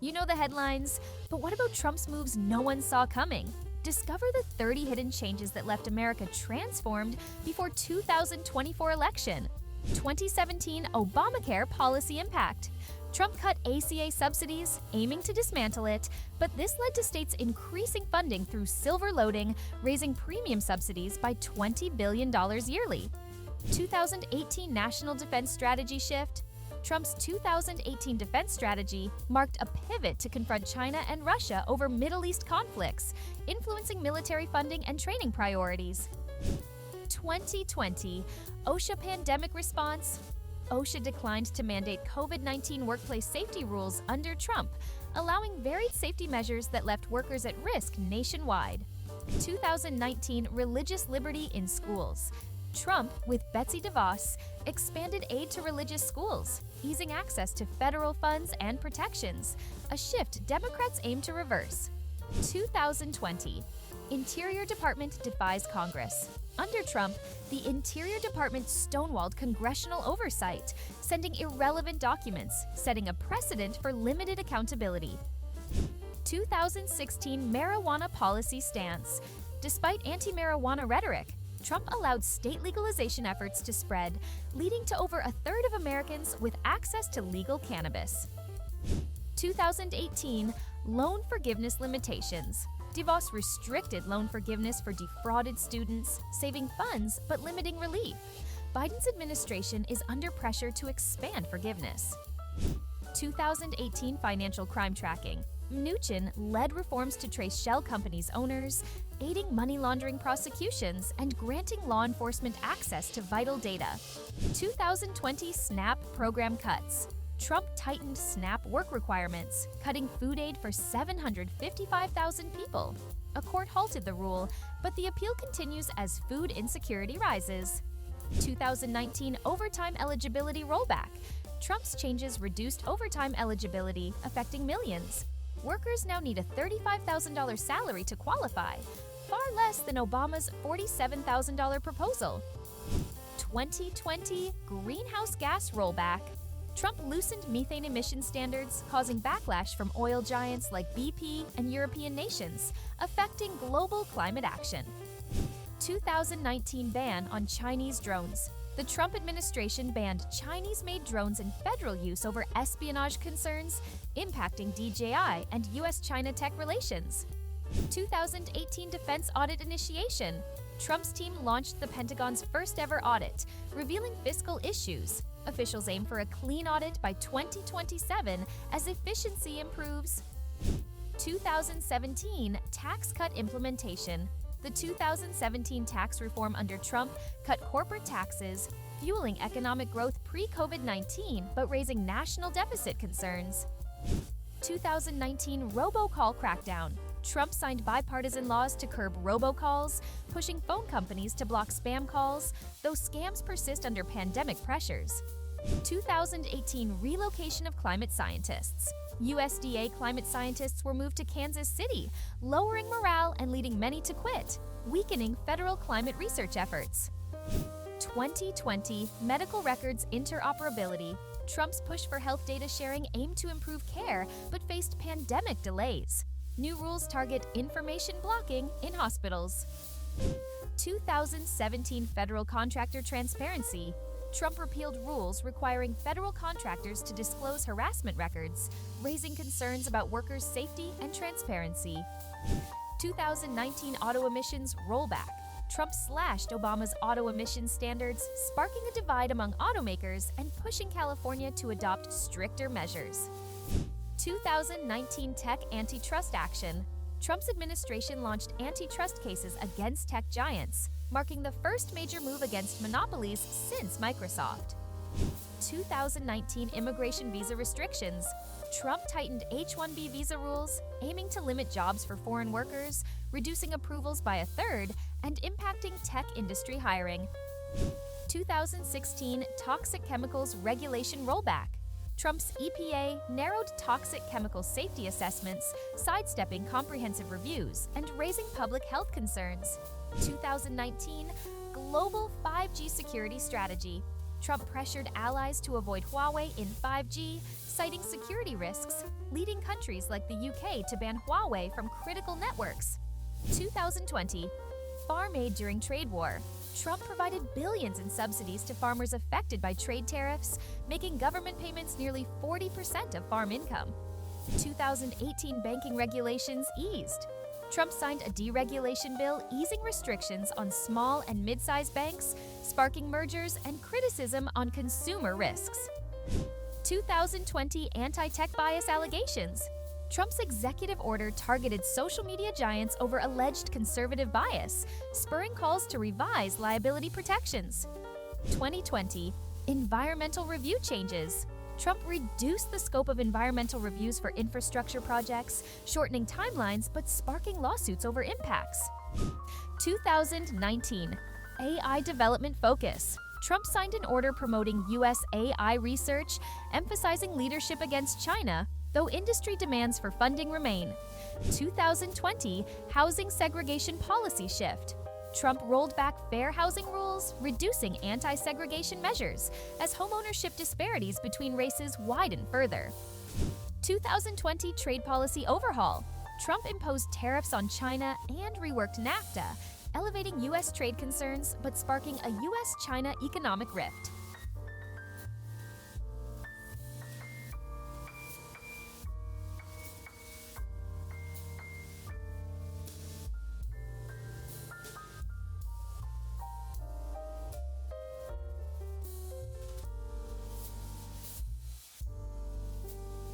You know the headlines, but what about Trump's moves no one saw coming? Discover the 30 hidden changes that left America transformed before 2024 election. 2017 Obamacare policy impact. Trump cut ACA subsidies, aiming to dismantle it, but this led to states increasing funding through silver loading, raising premium subsidies by $20 billion yearly. 2018 National Defense Strategy shift. Trump's 2018 defense strategy marked a pivot to confront China and Russia over Middle East conflicts, influencing military funding and training priorities. 2020 OSHA pandemic response. OSHA declined to mandate COVID-19 workplace safety rules under Trump, allowing varied safety measures that left workers at risk nationwide. 2019 religious liberty in schools. Trump, with Betsy DeVos, expanded aid to religious schools, easing access to federal funds and protections, a shift Democrats aim to reverse. 2020 Interior Department defies Congress. Under Trump, the Interior Department stonewalled congressional oversight, sending irrelevant documents, setting a precedent for limited accountability. 2016 Marijuana Policy Stance. Despite anti-marijuana rhetoric, Trump allowed state legalization efforts to spread, leading to over a third of Americans with access to legal cannabis. 2018 Loan forgiveness limitations. DeVos restricted loan forgiveness for defrauded students, saving funds but limiting relief. Biden's administration is under pressure to expand forgiveness. 2018 financial crime tracking. Mnuchin led reforms to trace shell companies' owners, aiding money laundering prosecutions, and granting law enforcement access to vital data. 2020 SNAP program cuts. Trump tightened SNAP work requirements, cutting food aid for 755,000 people. A court halted the rule, but the appeal continues as food insecurity rises. 2019 overtime eligibility rollback. Trump's changes reduced overtime eligibility, affecting millions. Workers now need a $35,000 salary to qualify, far less than Obama's $47,000 proposal. 2020 greenhouse gas rollback. Trump loosened methane emission standards, causing backlash from oil giants like BP and European nations, affecting global climate action. 2019 ban on Chinese drones. The Trump administration banned Chinese-made drones in federal use over espionage concerns, impacting DJI and U.S.-China tech relations. 2018 defense audit initiation. Trump's team launched the Pentagon's first-ever audit, revealing fiscal issues. Officials aim for a clean audit by 2027 as efficiency improves. 2017 tax cut implementation. The 2017 tax reform under Trump cut corporate taxes, fueling economic growth pre-COVID-19 but raising national deficit concerns. 2019 robocall crackdown. Trump signed bipartisan laws to curb robocalls, pushing phone companies to block spam calls, though scams persist under pandemic pressures. 2018 relocation of climate scientists. USDA climate scientists were moved to Kansas City, lowering morale and leading many to quit, weakening federal climate research efforts. 2020 medical records interoperability. Trump's push for health data sharing aimed to improve care but faced pandemic delays. New rules target information blocking in hospitals. 2017 federal contractor transparency. Trump repealed rules requiring federal contractors to disclose harassment records, raising concerns about workers' safety and transparency. 2019 auto emissions rollback. Trump slashed Obama's auto emissions standards, sparking a divide among automakers and pushing California to adopt stricter measures. 2019 tech antitrust action. Trump's administration launched antitrust cases against tech giants, marking the first major move against monopolies since Microsoft. 2019 immigration visa restrictions. Trump tightened H-1B visa rules, aiming to limit jobs for foreign workers, reducing approvals by a third, and impacting tech industry hiring. 2016 toxic chemicals regulation rollback. Trump's EPA narrowed toxic chemical safety assessments, sidestepping comprehensive reviews and raising public health concerns. 2019 Global 5G Security Strategy. Trump pressured allies to avoid Huawei in 5G, citing security risks, leading countries like the UK to ban Huawei from critical networks. 2020. Farm aid during trade war. Trump provided billions in subsidies to farmers affected by trade tariffs, making government payments nearly 40% of farm income. 2018 banking regulations eased. Trump signed a deregulation bill easing restrictions on small and mid-sized banks, sparking mergers and criticism on consumer risks. 2020 anti-tech bias allegations. Trump's executive order targeted social media giants over alleged conservative bias, spurring calls to revise liability protections. 2020 environmental review changes. Trump reduced the scope of environmental reviews for infrastructure projects, shortening timelines but sparking lawsuits over impacts. 2019 AI development focus. Trump signed an order promoting U.S. AI research, emphasizing leadership against China, though industry demands for funding remain. 2020 housing segregation policy shift. Trump rolled back fair housing rules, reducing anti-segregation measures as homeownership disparities between races widen further. 2020 trade policy overhaul. Trump imposed tariffs on China and reworked NAFTA, elevating U.S. trade concerns but sparking a U.S.-China economic rift.